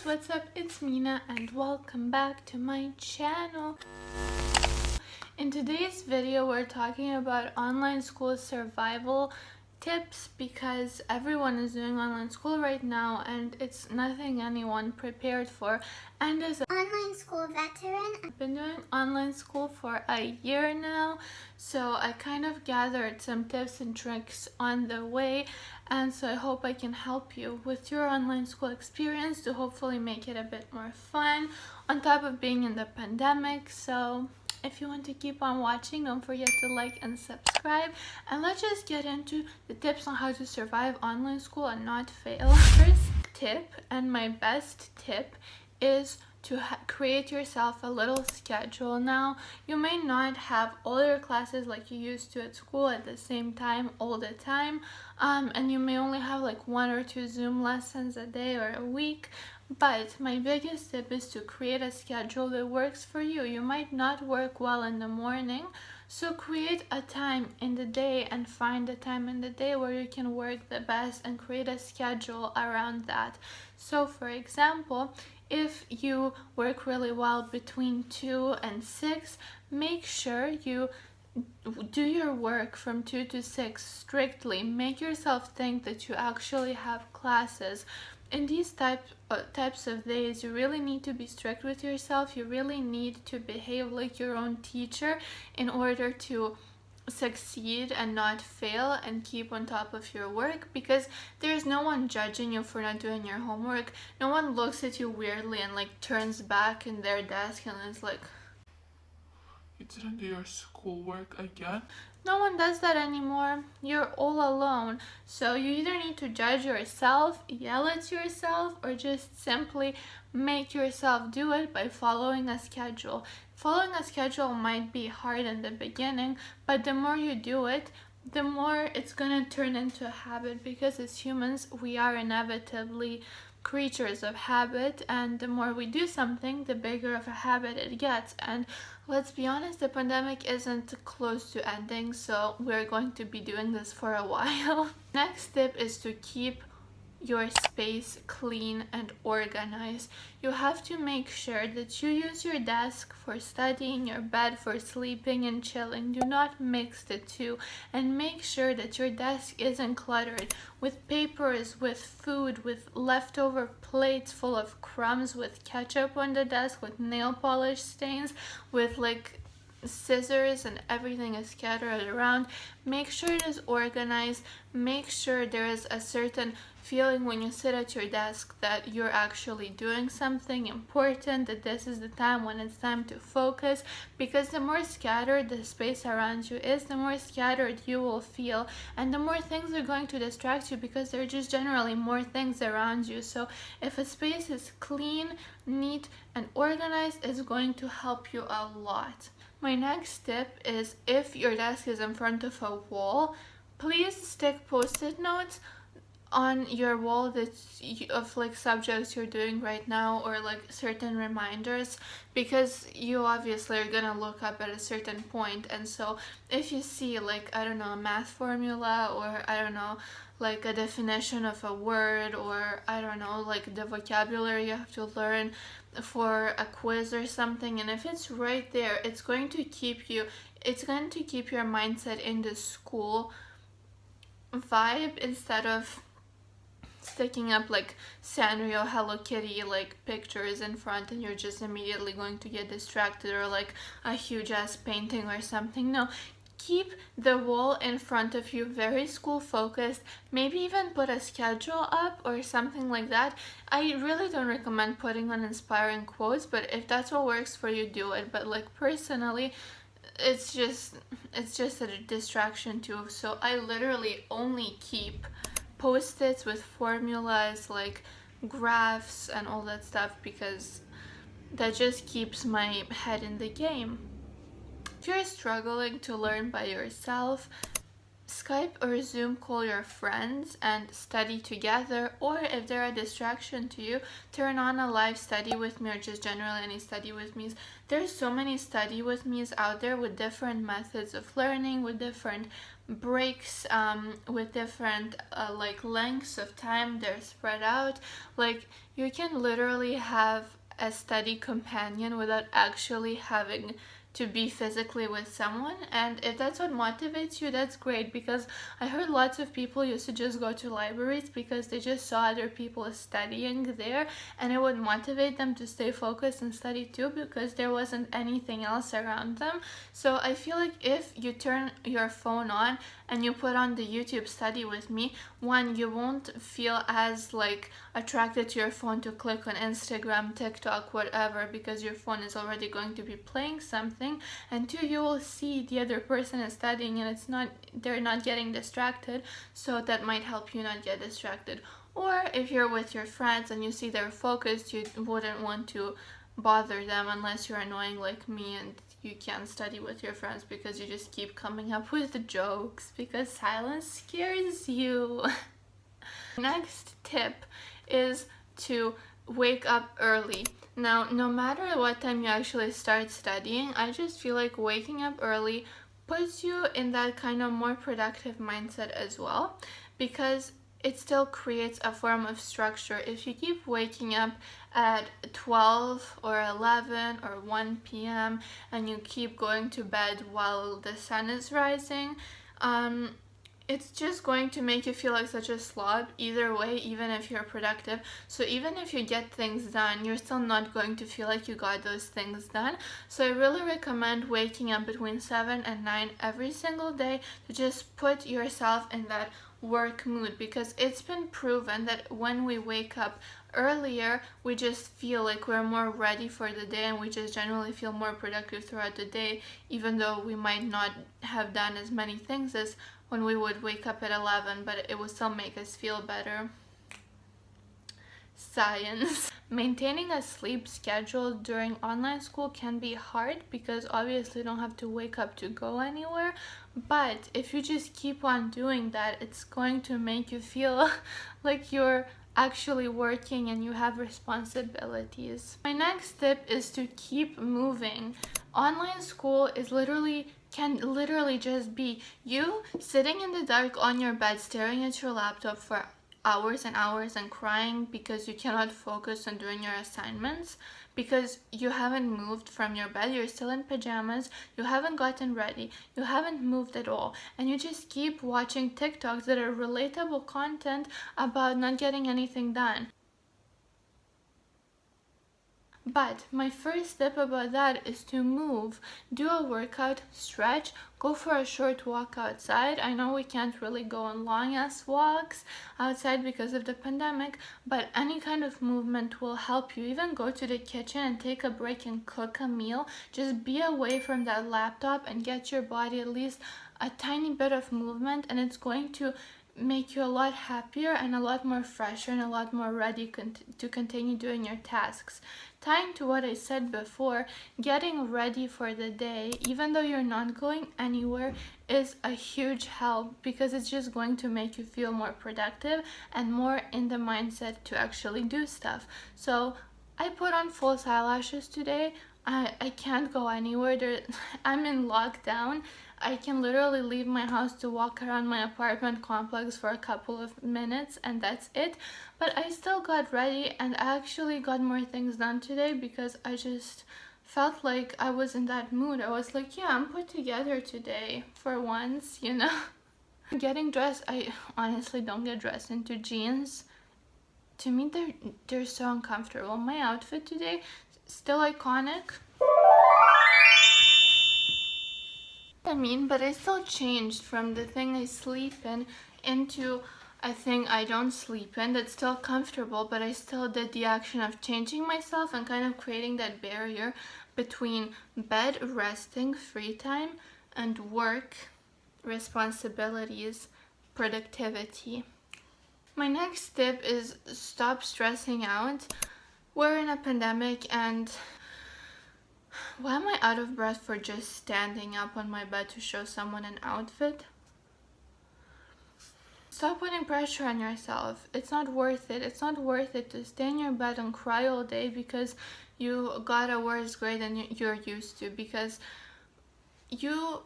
what's up? It's Mina and welcome back to my channel. In today's video, we're talking about online school survival tips because everyone is doing online school right now and it's nothing anyone prepared for. And as an online school veteran, I've been doing online school for a year now, so I kind of gathered some tips and tricks on the way, and so I hope I can help you with your online school experience to hopefully make it a bit more fun on top of being in the pandemic. So if you want to keep on watching, don't forget to like and subscribe, and let's just get into the tips on how to survive online school and not fail. First tip, and my best tip, is to create yourself a little schedule. Now, you may not have all your classes like you used to at school at the same time all the time, and you may only have like 1 or 2 Zoom lessons a day or a week. But my biggest tip is to create a schedule that works for you. You might not work well in the morning, so create a time in the day and find a time in the day where you can work the best and create a schedule around that. So for example, if you work really well between 2 and 6, make sure you do your work from 2 to 6 strictly. Make yourself think that you actually have classes. In these types of days, you really need to be strict with yourself. You really need to behave like your own teacher in order to succeed and not fail and keep on top of your work, because there's no one judging you for not doing your homework. No one looks at you weirdly and like turns back in their desk and is like, "You didn't do your schoolwork again?" No one does that anymore. You're all alone. So you either need to judge yourself, yell at yourself, or just simply make yourself do it by following a schedule. Following a schedule might be hard in the beginning, but the more you do it, the more it's gonna turn into a habit, because as humans, we are inevitably creatures of habit, and the more we do something, the bigger of a habit it gets. And let's be honest, the pandemic isn't close to ending, so we're going to be doing this for a while. Next tip is to keep your space clean and organized. You have to make sure that you use your desk for studying, your bed for sleeping and chilling. Do not mix the two, and make sure that your desk isn't cluttered with papers, with food, with leftover plates full of crumbs, with ketchup on the desk, with nail polish stains, with like scissors, and everything is scattered around. Make sure it is organized. Make sure there is a certain feeling when you sit at your desk that you're actually doing something important, that this is the time when it's time to focus, because the more scattered the space around you is, the more scattered you will feel, and the more things are going to distract you, because there are just generally more things around you. So if a space is clean, neat, and organized, it's going to help you a lot. My next tip is, if your desk is in front of a wall, please stick post-it notes on your wall of like subjects you're doing right now, or like certain reminders, because you obviously are gonna look up at a certain point. And so if you see like, I don't know, a math formula, or I don't know, like a definition of a word, or I don't know, like the vocabulary you have to learn for a quiz or something, and if it's right there, it's going to keep your mindset in the school vibe, instead of sticking up like Sanrio, Hello Kitty like pictures in front, and you're just immediately going to get distracted, or like a huge ass painting or something. No, keep the wall in front of you very school focused. Maybe even put a schedule up or something like that. I really don't recommend putting on inspiring quotes, but if that's what works for you, do it. But like personally, it's just a distraction too. So I literally only keep post-its with formulas like graphs and all that stuff, because that just keeps my head in the game. If you're struggling to learn by yourself, Skype or Zoom call your friends and study together, or if they're a distraction to you, turn on a live study with me or just generally any study with me's. There's so many study with me's out there with different methods of learning, with different breaks, with different like lengths of time they're spread out. Like you can literally have a study companion without actually having to be physically with someone, and if that's what motivates you, that's great, because I heard lots of people used to just go to libraries because they just saw other people studying there and it would motivate them to stay focused and study too because there wasn't anything else around them. So I feel like if you turn your phone on and you put on the YouTube study with me, one, you won't feel as like attracted to your phone to click on Instagram, TikTok, whatever, because your phone is already going to be playing something, and two, you will see the other person is studying and they're not getting distracted, so that might help you not get distracted. Or if you're with your friends and you see they're focused, you wouldn't want to bother them unless you're annoying like me and you can't study with your friends because you just keep coming up with the jokes because silence scares you. Next tip is to wake up early. Now, no matter what time you actually start studying, I just feel like waking up early puts you in that kind of more productive mindset as well, because it still creates a form of structure. If you keep waking up at 12 or 11 or 1 p.m. and you keep going to bed while the sun is rising, it's just going to make you feel like such a slob either way, even if you're productive. So even if you get things done, you're still not going to feel like you got those things done. So I really recommend waking up between 7 and 9 every single day to just put yourself in that work mood, because it's been proven that when we wake up earlier, we just feel like we're more ready for the day and we just generally feel more productive throughout the day, even though we might not have done as many things as when we would wake up at 11, but it would still make us feel better. Science. Maintaining a sleep schedule during online school can be hard because obviously you don't have to wake up to go anywhere, but if you just keep on doing that, it's going to make you feel like you're actually working and you have responsibilities. My next tip is to keep moving. Online school can literally just be you sitting in the dark on your bed staring at your laptop for hours and hours and crying because you cannot focus on doing your assignments because you haven't moved from your bed, you're still in pajamas, you haven't gotten ready, you haven't moved at all, and you just keep watching TikToks that are relatable content about not getting anything done. But my first tip about that is to move, do a workout, stretch, go for a short walk outside. I know we can't really go on long ass walks outside because of the pandemic, but any kind of movement will help you. Even go to the kitchen and take a break and cook a meal. Just be away from that laptop and get your body at least a tiny bit of movement, and it's going to make you a lot happier and a lot more fresher and a lot more ready to continue doing your tasks. Tying to what I said before, getting ready for the day, even though you're not going anywhere, is a huge help because it's just going to make you feel more productive and more in the mindset to actually do stuff. So I put on false eyelashes today. I can't go anywhere. I'm in lockdown. I can literally leave my house to walk around my apartment complex for a couple of minutes and that's it. But I still got ready and I actually got more things done today because I just felt like I was in that mood. I was like, yeah, I'm put together today for once, you know. Getting dressed, I honestly don't get dressed into jeans. To me, they're so uncomfortable. My outfit today, still iconic. But I still changed from the thing I sleep in into a thing I don't sleep in that's still comfortable, but I still did the action of changing myself and kind of creating that barrier between bed, resting, free time, and work, responsibilities, productivity. My next tip is stop stressing out. We're in a pandemic and why am I out of breath for just standing up on my bed to show someone an outfit? Stop putting pressure on yourself. It's not worth it. It's not worth it to stay in your bed and cry all day because you got a worse grade than you're used to, because you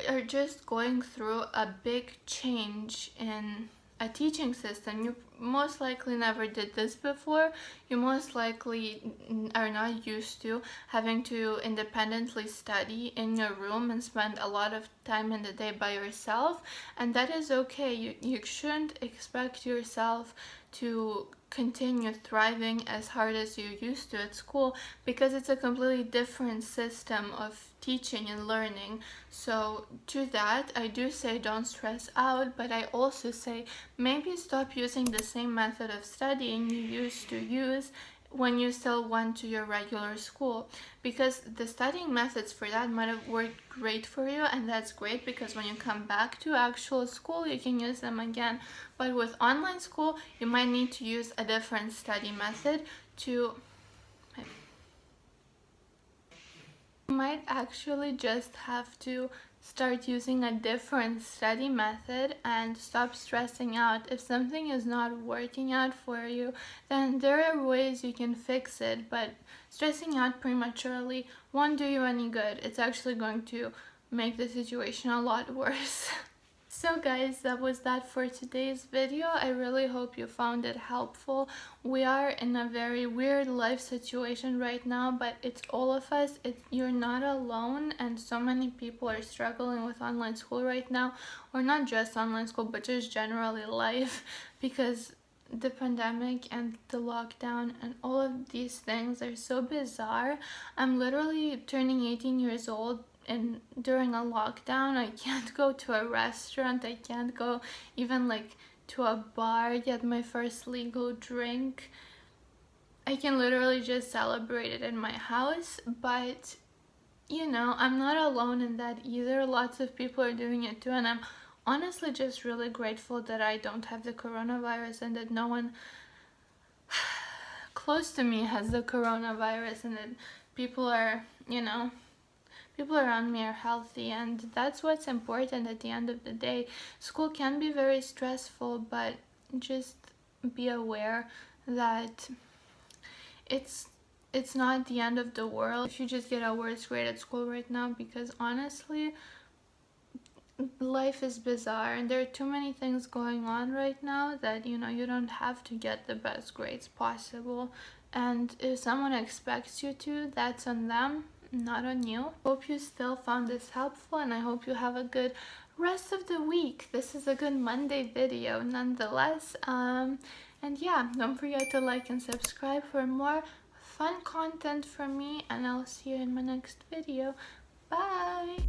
are just going through a big change in a teaching system. You most likely never did this before. You most likely are not used to having to independently study in your room and spend a lot of time in the day by yourself, and that is okay. You shouldn't expect yourself to continue thriving as hard as you used to at school, because it's a completely different system of teaching and learning. So to that, I do say don't stress out, but I also say maybe stop using the same method of studying you used to use when you still went to your regular school, because the studying methods for that might have worked great for you, and that's great because when you come back to actual school you can use them again. But with online school you might need to use a different study method. You might actually just have to start using a different study method and stop stressing out. If something is not working out for you, then there are ways you can fix it, but stressing out prematurely won't do you any good. It's actually going to make the situation a lot worse. So guys, that was that for today's video. I really hope you found it helpful. We are in a very weird life situation right now, but it's all of us. You're not alone, and so many people are struggling with online school right now, or not just online school, but just generally life, because the pandemic and the lockdown and all of these things are so bizarre. I'm literally turning 18 years old, and during a lockdown I can't go to a restaurant, I can't go even like to a bar, get my first legal drink. I can literally just celebrate it in my house, but you know, I'm not alone in that either. Lots of people are doing it too, and I'm honestly just really grateful that I don't have the coronavirus and that no one close to me has the coronavirus, and that people are, you know, people around me are healthy, and that's what's important at the end of the day. School can be very stressful, but just be aware that it's not the end of the world if you just get a worse grade at school right now, because honestly life is bizarre and there are too many things going on right now that, you know, you don't have to get the best grades possible, and if someone expects you to, that's on them, not on you. Hope you still found this helpful, and I hope you have a good rest of the week. This is a good Monday video nonetheless. And yeah, don't forget to like and subscribe for more fun content from me, and I'll see you in my next video. Bye!